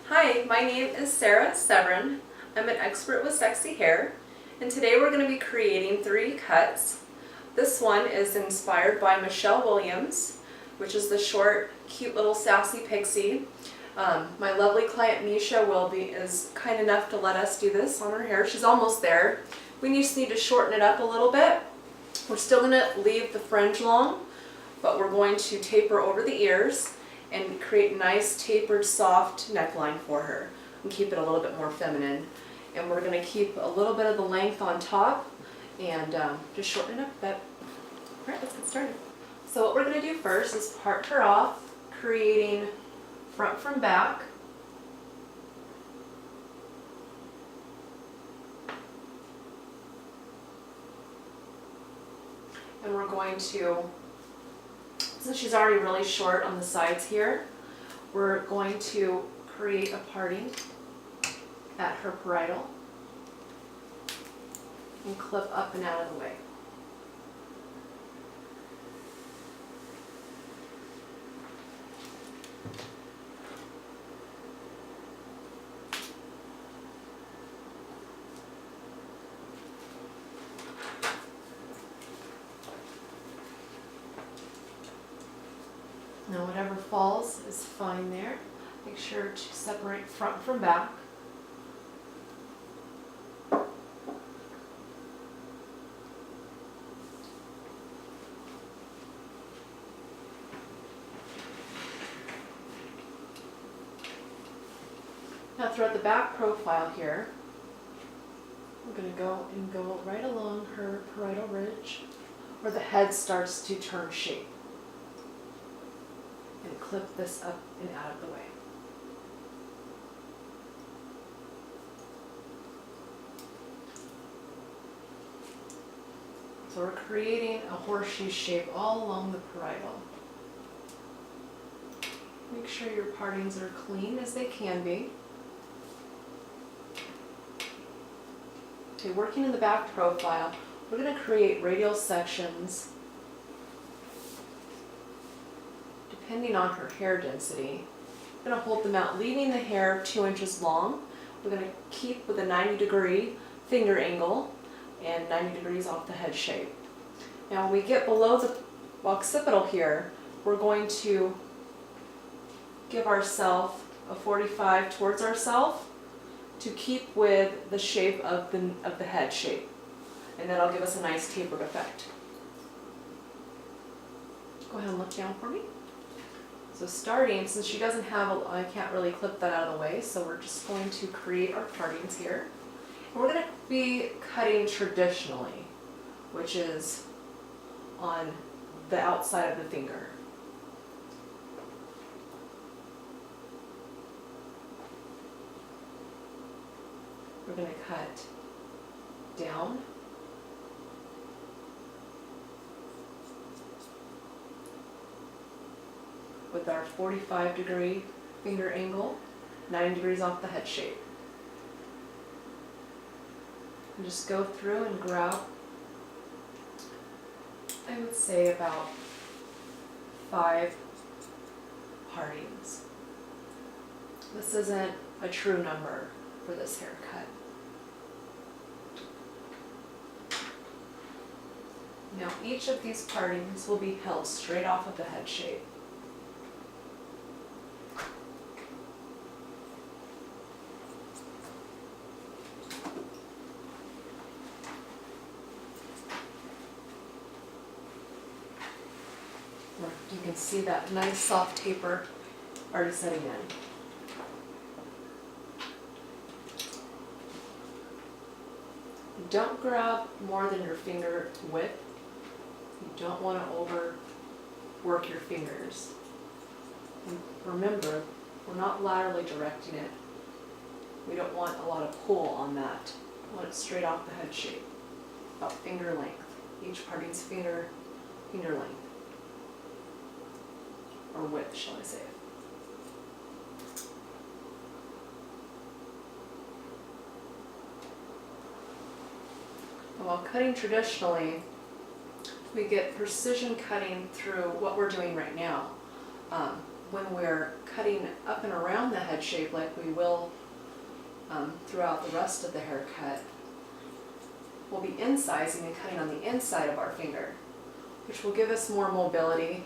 Hi, my name is Sarah Severin. I'm an expert with sexy hair, and today we're going to be creating 3 cuts. This one is inspired by Michelle Williams, which is the short, cute little sassy pixie. My lovely client Misha is kind enough to let us do this on her hair. She's almost there. We just need to shorten it up a little bit. We're still going to leave the fringe long, but we're going to taper over the ears and create a nice tapered soft neckline for her and keep it a little bit more feminine. And we're going to keep a little bit of the length on top and just shorten it up a bit. Alright, let's get started. So what we're going to do first is part her off, creating front from back. And we're going to, since she's already really short on the sides here, we're going to create a parting at her parietal and clip up and out of the way. Now whatever falls is fine there. Make sure to separate front from back. Now throughout the back profile here, we're going to go right along her parietal ridge where the head starts to turn shape. And clip this up and out of the way. So we're creating a horseshoe shape all along the parietal. Make sure your partings are clean as they can be. Okay, working in the back profile, we're going to create radial sections depending on her hair density. I'm going to hold them out, leaving the hair 2 inches long. We're going to keep with a 90-degree finger angle and 90 degrees off the head shape. Now when we get below the occipital here, we're going to give ourselves a 45 towards ourselves to keep with the shape of the head shape. And that'll give us a nice tapered effect. Go ahead and look down for me. So starting, since she doesn't have, I can't really clip that out of the way, so we're just going to create our partings here. And we're going to be cutting traditionally, which is on the outside of the finger. We're going to cut down. With our 45-degree finger angle, 90 degrees off the head shape. And just go through and grab, I would say about 5 partings. This isn't a true number for this haircut. Now each of these partings will be held straight off of the head shape. You can see that nice soft taper already setting in. Don't grab more than your finger width. You don't want to overwork your fingers. And remember, we're not laterally directing it. We don't want a lot of pull on that. We want it straight off the head shape, about finger length. Each parting's finger length. Or width, shall I say. And while cutting traditionally, we get precision cutting through what we're doing right now. when we're cutting up and around the head shape like we will throughout the rest of the haircut, we'll be incising and cutting on the inside of our finger, which will give us more mobility.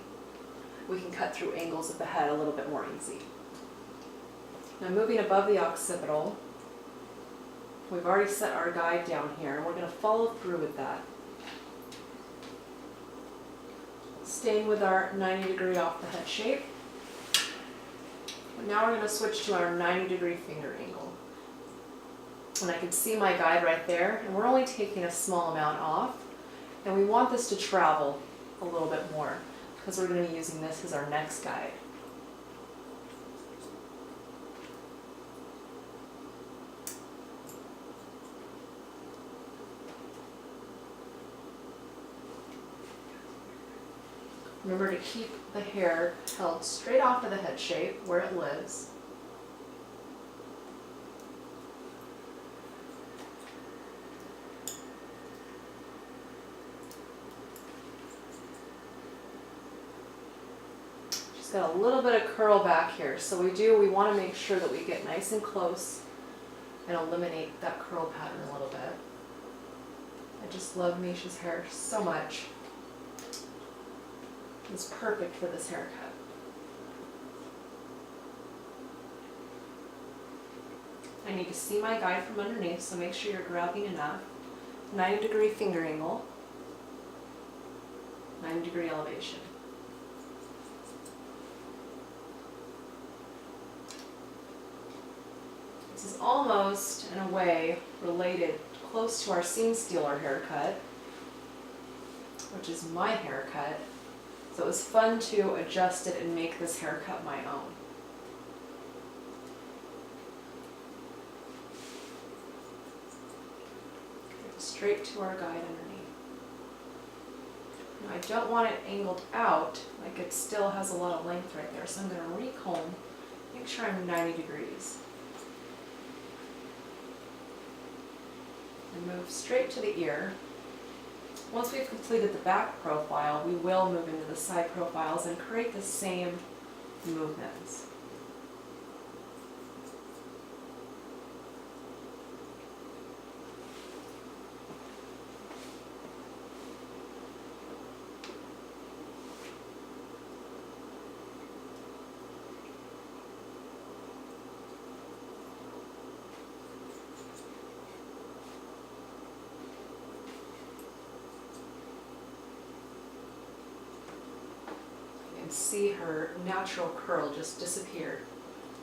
We can cut through angles of the head a little bit more easy. Now moving above the occipital, we've already set our guide down here, and we're going to follow through with that. Staying with our 90-degree off the head shape. And now we're going to switch to our 90-degree finger angle. And I can see my guide right there, and we're only taking a small amount off. And we want this to travel a little bit more, because we're going to be using this as our next guide. Remember to keep the hair held straight off of the head shape where it lives. Just got a little bit of curl back here, so we want to make sure that we get nice and close and eliminate that curl pattern a little bit. I just love Misha's hair so much. It's perfect for this haircut. I need to see my guide from underneath, so make sure you're grabbing enough. 90-degree finger angle, 90-degree elevation. This is almost, in a way, related close to our seam stealer haircut, which is my haircut. So it was fun to adjust it and make this haircut my own. Straight to our guide underneath. Now I don't want it angled out, like it still has a lot of length right there, so I'm going to recomb, make sure I'm 90 degrees. And move straight to the ear. Once we've completed the back profile, we will move into the side profiles and create the same movements. See her natural curl just disappear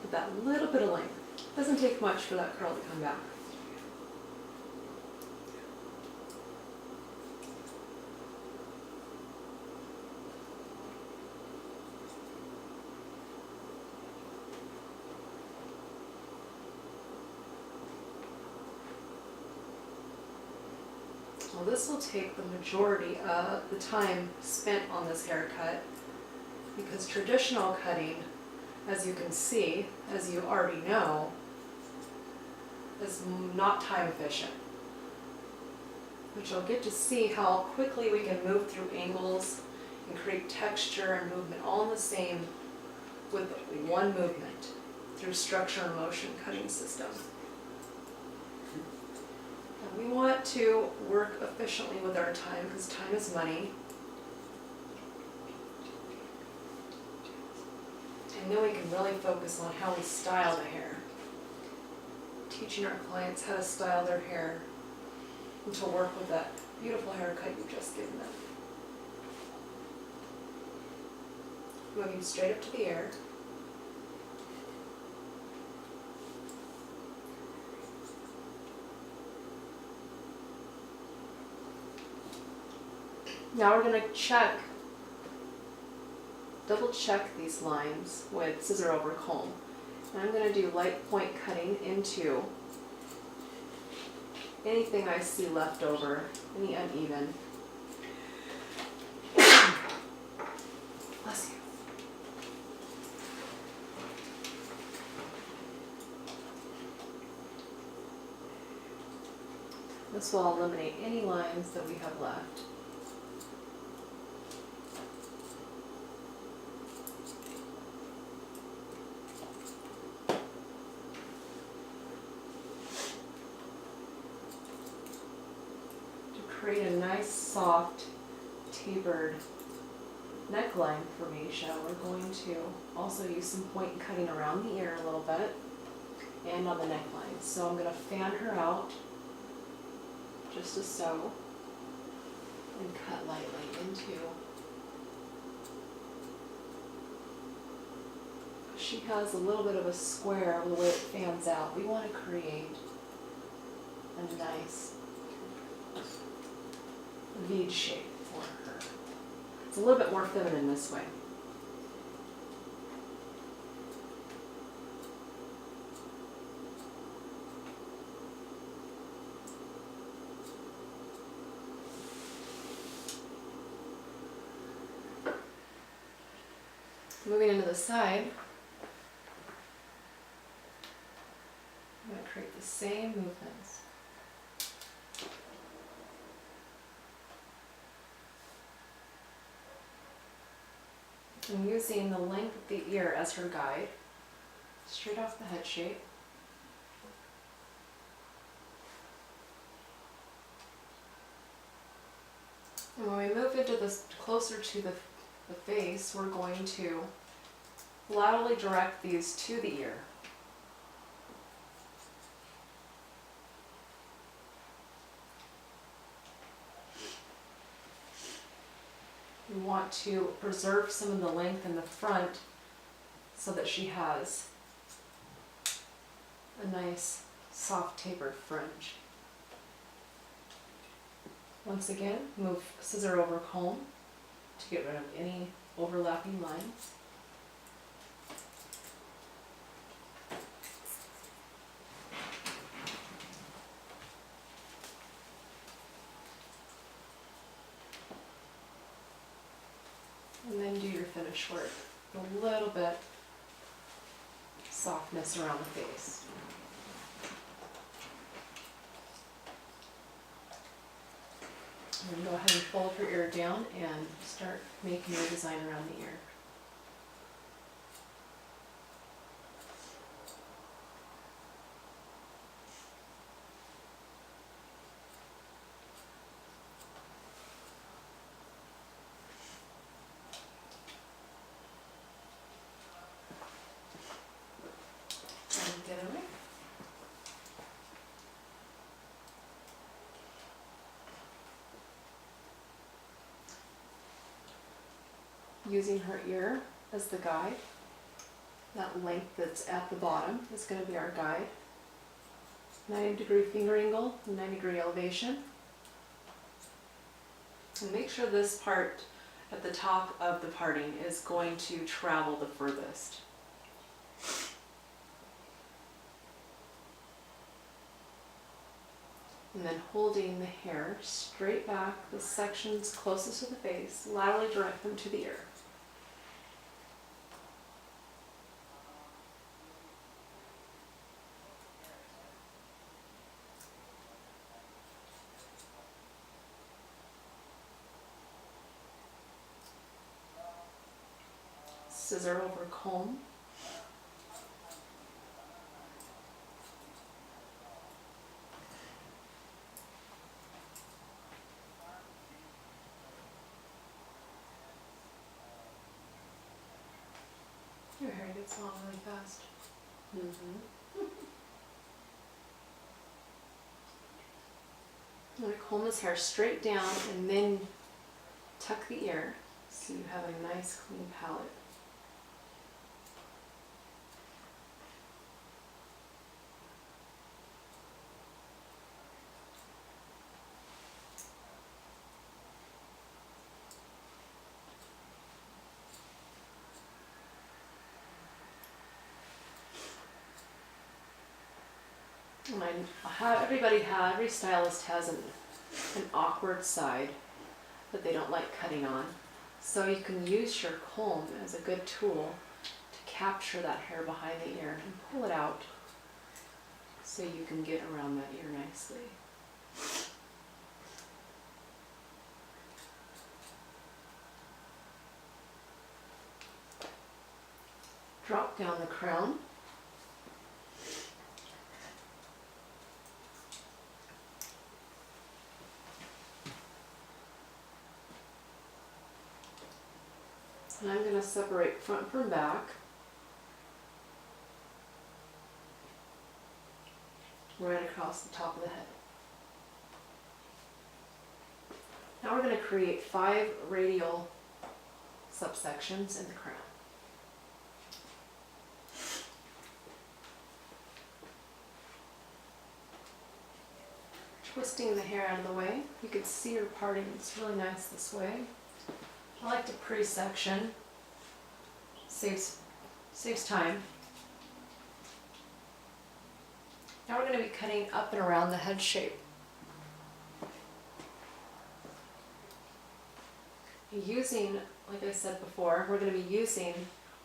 with that little bit of length. Doesn't take much for that curl to come back. Well, this will take the majority of the time spent on this haircut, because traditional cutting, as you can see, as you already know, is not time efficient. But you'll get to see how quickly we can move through angles and create texture and movement all in the same with one movement through structure and motion cutting system. And we want to work efficiently with our time, because time is money. And then we can really focus on how we style the hair. Teaching our clients how to style their hair and to work with that beautiful haircut you've just given them. Moving straight up to the ear. Now we're going to double check these lines with scissor over comb. And I'm going to do light point cutting into anything I see left over, any uneven. Bless you. This will eliminate any lines that we have left. create a nice soft tapered neckline formation, we're going to also use some point cutting around the ear a little bit and on the neckline. So I'm going to fan her out just as so and cut lightly into. She has a little bit of a square the way it fans out. We want to create a nice V shape for her. It's a little bit more feminine this way. Moving into the side, I'm going to create the same movements. I'm using the length of the ear as her guide, straight off the head shape. And when we move into this closer to the face, we're going to laterally direct these to the ear. We want to preserve some of the length in the front so that she has a nice soft tapered fringe. Once again, move scissor over comb to get rid of any overlapping lines. And then do your finish work. A little bit softness around the face. And go ahead and fold her ear down and start making your design around the ear. And get away. Using her ear as the guide. That length that's at the bottom is going to be our guide. 90-degree finger angle, 90-degree elevation. And make sure this part at the top of the parting is going to travel the furthest. And then holding the hair straight back, the sections closest to the face, laterally direct them to the ear. Scissor over comb. Your hair gets long really fast. Mm-hmm. I'm going to comb this hair straight down and then tuck the ear so you have a nice clean palette. And every stylist has an awkward side that they don't like cutting on. So you can use your comb as a good tool to capture that hair behind the ear and pull it out so you can get around that ear nicely. Drop down the crown. And I'm going to separate front from back. Right across the top of the head. Now we're going to create 5 radial subsections in the crown. Twisting the hair out of the way. You can see her parting. It's really nice this way. I like to pre-section. Saves time. Now we're going to be cutting up and around the head shape. Using, like I said before, we're going to be using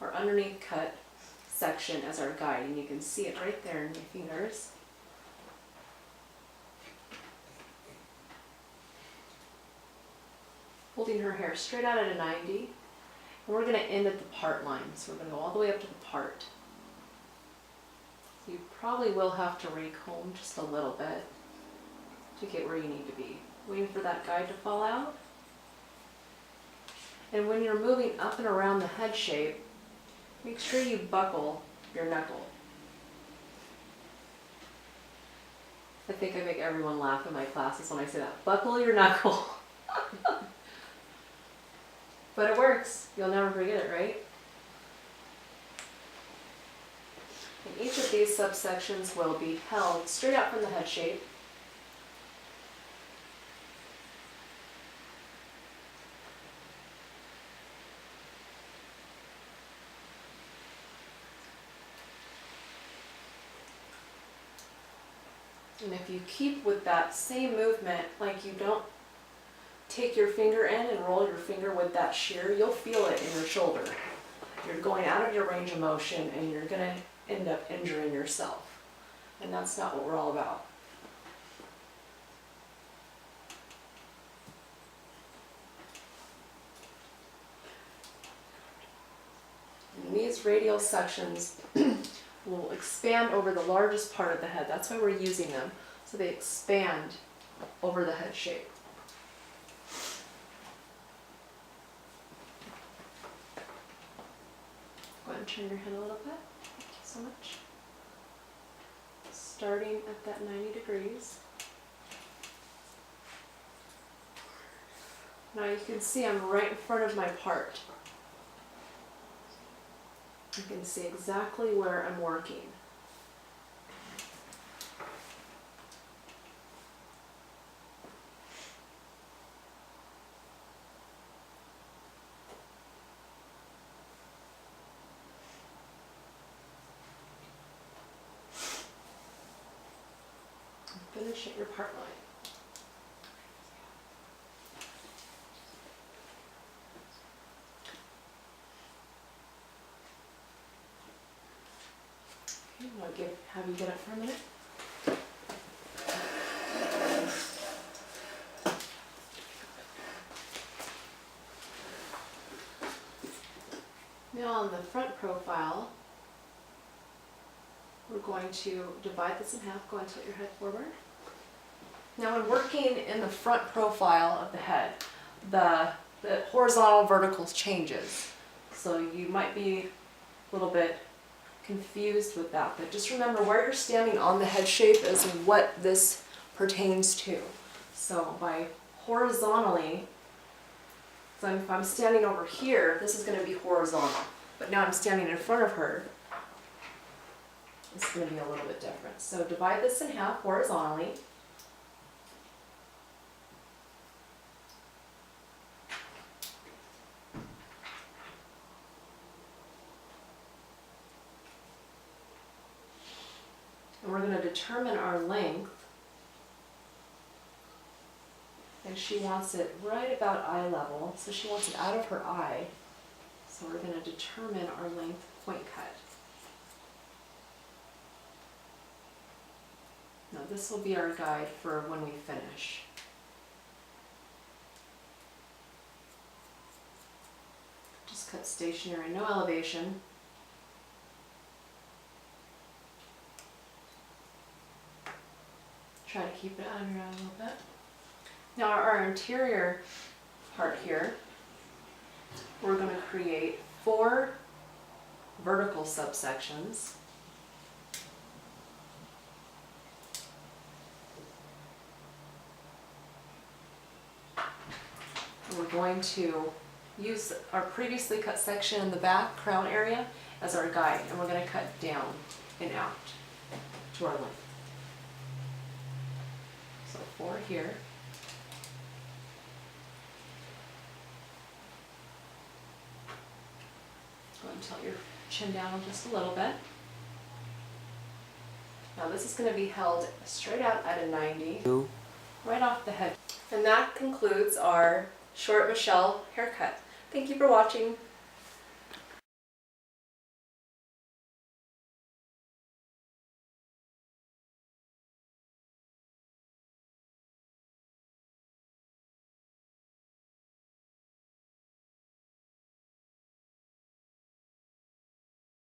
our underneath cut section as our guide, and you can see it right there in my fingers. Holding her hair straight out at a 90, and we're going to end at the part line, so we're going to go all the way up to the part. So you probably will have to recomb just a little bit to get where you need to be. Waiting for that guide to fall out. And when you're moving up and around the head shape, make sure you buckle your knuckle. I think I make everyone laugh in my classes when I say that. Buckle your knuckle. But it works. You'll never forget it, right? And each of these subsections will be held straight out from the head shape. And if you keep with that same movement, like you don't take your finger in and roll your finger with that shear, you'll feel it in your shoulder. You're going out of your range of motion and you're going to end up injuring yourself. And that's not what we're all about. And these radial sections will expand over the largest part of the head. That's why we're using them. So they expand over the head shape. Go ahead and turn your head a little bit. Thank you so much. Starting at that 90 degrees. Now you can see I'm right in front of my part. You can see exactly where I'm working. Finish at your part line. Okay, I'll have you get up for a minute. Now on the front profile, we're going to divide this in half. Go ahead and tilt your head forward. Now when working in the front profile of the head, the horizontal vertical changes. So you might be a little bit confused with that, but just remember where you're standing on the head shape is what this pertains to. So by horizontally, so if I'm standing over here, this is going to be horizontal, but now I'm standing in front of her, it's going to be a little bit different. So divide this in half horizontally. And we're going to determine our length. And she wants it right about eye level, so she wants it out of her eye. So we're going to determine our length point cut. Now this will be our guide for when we finish. Just cut stationary, no elevation. Try to keep it under a little bit. Now our interior part here, we're going to create 4 vertical subsections. We're going to use our previously cut section in the back crown area as our guide, and we're going to cut down and out to our length. So 4 here. Go ahead and tilt your chin down just a little bit. Now this is going to be held straight out at a 90, right off the head. And that concludes our short Michelle haircut. Thank you for watching.